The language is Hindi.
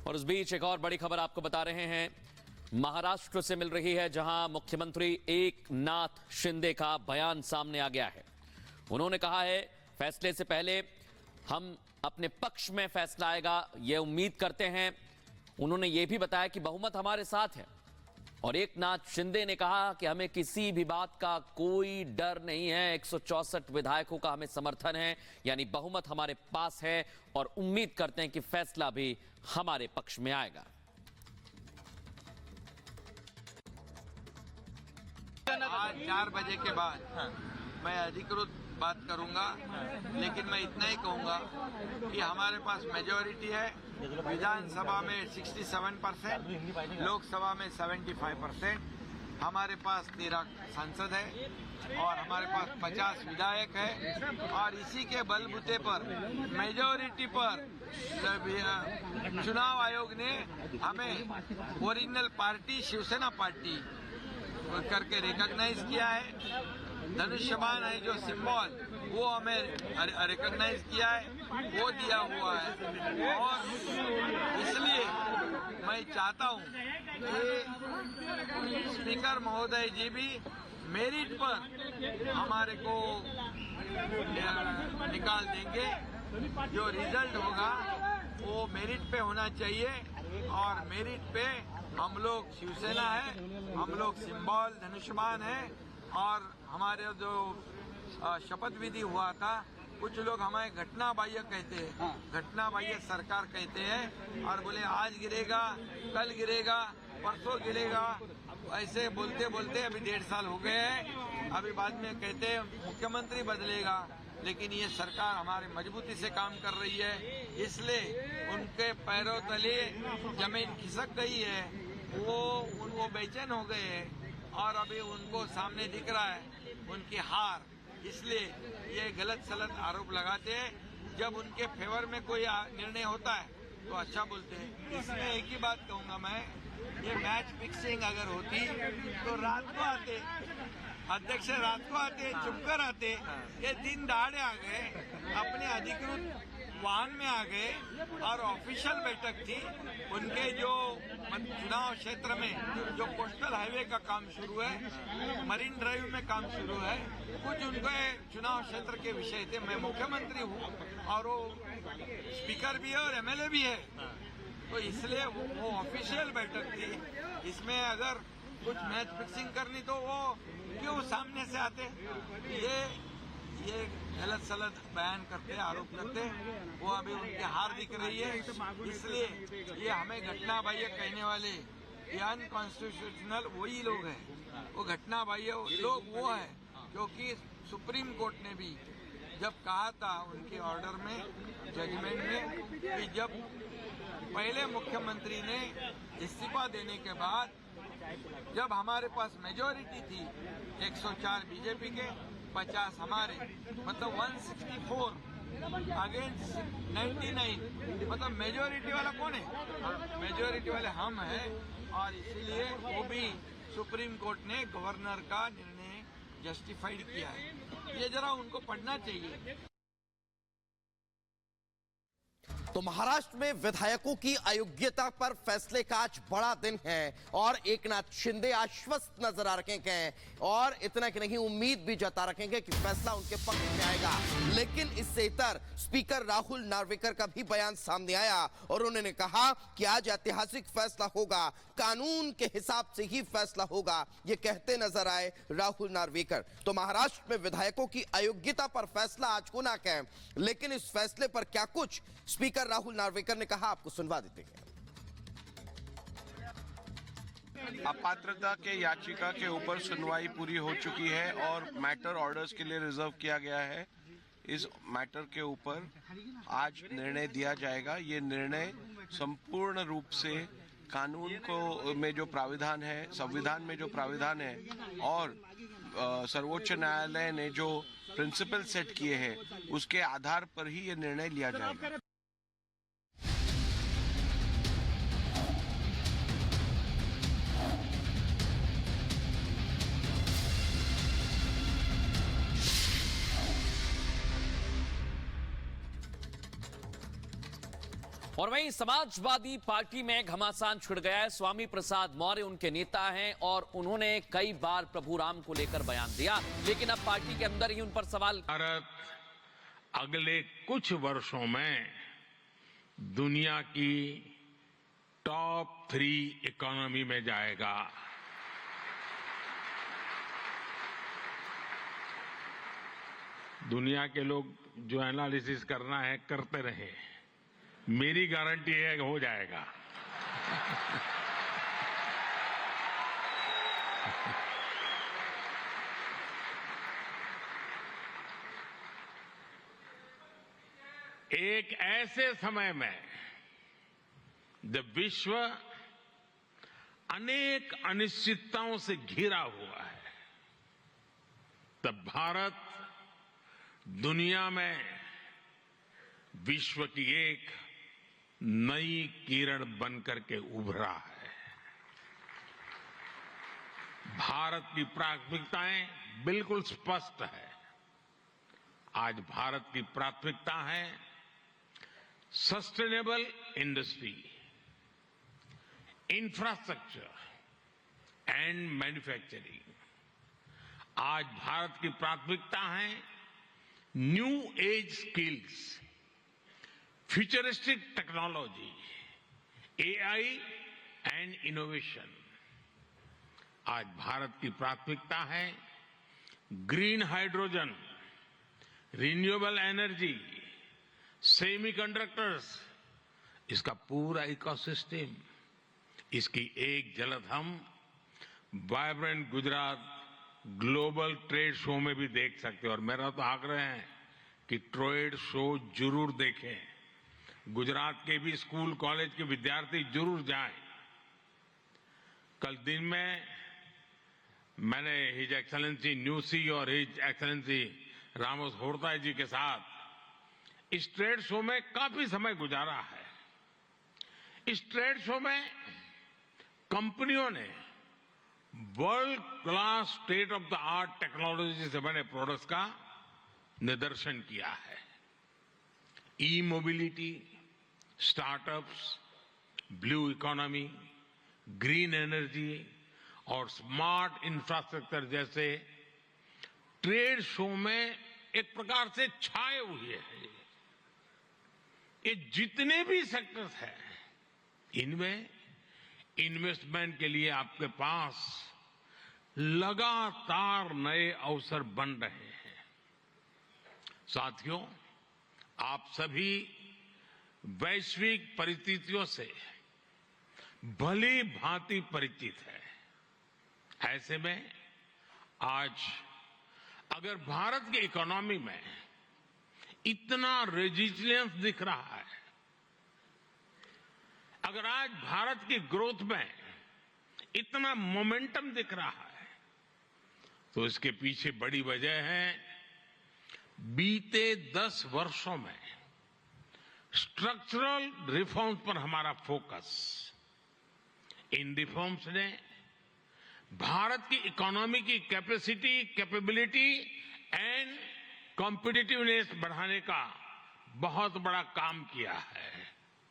और उस बीच एक और बड़ी खबर आपको बता रहे हैं, महाराष्ट्र से मिल रही है, जहां मुख्यमंत्री एकनाथ शिंदे का बयान सामने आ गया है। उन्होंने कहा है फैसले से पहले हम अपने पक्ष में फैसला आएगा, ये उम्मीद करते हैं। उन्होंने ये भी बताया कि बहुमत हमारे साथ है और एकनाथ शिंदे ने कहा कि हमें किसी भी बात का कोई डर नहीं है। 164 विधायकों का हमें समर्थन है, यानी बहुमत हमारे पास है और उम्मीद करते हैं कि फैसला भी हमारे पक्ष में आएगा। आज 4 बजे के बाद मैं अधिकृत बात करूंगा, लेकिन मैं इतना ही कहूंगा कि हमारे पास मेजॉरिटी है। विधानसभा में 67%, लोकसभा में 75%, हमारे पास 13 सांसद है और हमारे पास 50 विधायक है और इसी के बलबूते पर मेजॉरिटी पर चुनाव आयोग ने हमें ओरिजिनल पार्टी शिवसेना पार्टी करके रिकॉग्नाइज किया है। धनुष्यबाण है जो सिंबल, वो हमें रिकॉग्नाइज किया है, वो दिया हुआ है। और इसलिए मैं चाहता हूं कि स्पीकर महोदय जी भी मेरिट पर हमारे को निकाल देंगे। जो रिजल्ट होगा वो मेरिट पे होना चाहिए और मेरिट पे हम लोग शिवसेना है, हम लोग सिंबल धनुष्यबाण है। और हमारे जो शपथ विधि हुआ था, कुछ लोग हमें घटना बाह्य कहते हैं, घटना बाह्य सरकार कहते हैं और बोले आज गिरेगा, कल गिरेगा, परसों गिरेगा, ऐसे बोलते बोलते अभी 1.5 साल हो गए हैं। अभी बाद में कहते हैं मुख्यमंत्री बदलेगा, लेकिन ये सरकार हमारी मजबूती से काम कर रही है, इसलिए उनके पैरों तले जमीन खिसक गई है। वो बेचैन हो गए हैं और अभी उनको सामने दिख रहा है उनकी हार, इसलिए ये गलत सलत आरोप लगाते हैं। जब उनके फेवर में कोई निर्णय होता है तो अच्छा बोलते हैं। इसमें एक ही बात कहूंगा मैं, ये मैच फिक्सिंग अगर होती तो रात को आते, अध्यक्ष रात को आते, चुपकर आते। ये दिन दहाड़े आ गए, अपने अधिकृत वाहन में आ गए और ऑफिशियल बैठक थी। उनके जो चुनाव क्षेत्र में जो कोस्टल हाईवे का काम शुरू है, मरीन ड्राइव में काम शुरू है, कुछ उनके चुनाव क्षेत्र के विषय थे। मैं मुख्यमंत्री हूँ और वो स्पीकर भी है और एमएलए भी है, तो इसलिए वो ऑफिशियल बैठक थी। इसमें अगर कुछ मैच फिक्सिंग करनी तो वो क्यों सामने से आते। ये गलत सलत बयान करते, आरोप करते, वो अभी उनकी हार दिख रही है। इसलिए ये हमें घटना बाह्य कहने वाले ये अनकॉन्स्टिट्यूशनल वही लोग हैं। वो घटना बाह्य लोग वो हैं क्योंकि सुप्रीम कोर्ट ने भी जब कहा था उनके ऑर्डर में, जजमेंट में, कि जब पहले मुख्यमंत्री ने इस्तीफा देने के बाद जब हमारे पास मेजॉरिटी थी 104 बीजेपी के, 50 हमारे, मतलब 164 अगेंस्ट 99, मतलब मेजॉरिटी वाला कौन है? मेजॉरिटी वाले हम हैं। और इसीलिए वो भी सुप्रीम कोर्ट ने गवर्नर का निर्णय जस्टिफाइड किया है। ये जरा उनको पढ़ना चाहिए। तो महाराष्ट्र में विधायकों की अयोग्यता पर फैसले का आज बड़ा दिन है और एकनाथ शिंदे आश्वस्त नजर आ रहे हैं और इतना कि नहीं, उम्मीद भी जता रखेंगे कि फैसला उनके पक्ष में आएगा। लेकिन इससे इतर स्पीकर राहुल नार्वेकर का भी बयान सामने आया और उन्होंने कहा कि आज ऐतिहासिक फैसला होगा, कानून के हिसाब से ही फैसला होगा, ये कहते नजर आए राहुल नार्वेकर। तो महाराष्ट्र में विधायकों की अयोग्यता पर फैसला आज को ना कहें, लेकिन इस फैसले पर क्या कुछ स्पीकर राहुल नार्वेकर ने कहा, आपको सुनवा देते हैं। अपात्रता के याचिका के ऊपर सुनवाई पूरी हो चुकी है और मैटर ऑर्डर्स के लिए रिजर्व किया गया है। इस मैटर के ऊपर आज निर्णय दिया जाएगा। ये निर्णय संपूर्ण रूप से कानून को में जो प्राविधान है, संविधान में जो प्राविधान है और सर्वोच्च न्यायालय ने जो प्रिंसिपल सेट किए हैं, उसके आधार पर ही ये निर्णय लिया जाएगा। और वहीं समाजवादी पार्टी में घमासान छिड़ गया है। स्वामी प्रसाद मौर्य उनके नेता हैं और उन्होंने कई बार प्रभु राम को लेकर बयान दिया, लेकिन अब पार्टी के अंदर ही उन पर सवाल। भारत अगले कुछ वर्षों में दुनिया की टॉप 3 इकोनॉमी में जाएगा। दुनिया के लोग जो एनालिसिस करना है करते रहे, मेरी गारंटी है कि हो जाएगा। एक ऐसे समय में जब विश्व अनेक अनिश्चितताओं से घिरा हुआ है, तब भारत दुनिया में विश्व की एक नई किरण बनकर के उभरा है। भारत की प्राथमिकताएं बिल्कुल स्पष्ट है। आज भारत की प्राथमिकता है sustainable industry, infrastructure and manufacturing. आज भारत की प्राथमिकता है new age skills, futuristic technology, AI and innovation. आज भारत की प्राथमिकता है green hydrogen, renewable energy, semiconductors, इसका पूरा इकोसिस्टम। इसकी एक झलक हम vibrant Gujarat global trade show में भी देख सकते हैं। और मेरा तो आग्रह है कि ट्रेड शो जरूर देखें। गुजरात के भी स्कूल कॉलेज के विद्यार्थी जरूर जाएं। कल दिन में मैंने हिज एक्सेलेंसी न्यूसी और हिज एक्सेलेंसी रामोस होर्ताई जी के साथ इस ट्रेड शो में काफी समय गुजारा है। इस ट्रेड शो में कंपनियों ने world class state of the art technology से बने प्रोडक्ट्स का निदर्शन किया है। E mobility, startups, blue economy, green energy और स्मार्ट इंफ्रास्ट्रक्चर जैसे ट्रेड शो में एक प्रकार से छाए हुए हैं। ये जितने भी सेक्टर्स हैं, इनमें इन्वेस्टमेंट के लिए आपके पास लगातार नए अवसर बन रहे हैं। साथियों, आप सभी वैश्विक परिस्थितियों से भली भांति परिचित है। ऐसे में आज अगर भारत की इकोनॉमी में इतना रेजिलियंस दिख रहा है, अगर आज भारत की ग्रोथ में इतना मोमेंटम दिख रहा है, तो इसके पीछे बड़ी वजह है बीते 10 वर्षों में स्ट्रक्चरल रिफॉर्म्स पर हमारा फोकस। इन रिफॉर्म्स ने भारत की इकोनॉमी की कैपेसिटी, कैपेबिलिटी एंड कॉम्पिटिटिवनेस बढ़ाने का बहुत बड़ा काम किया है।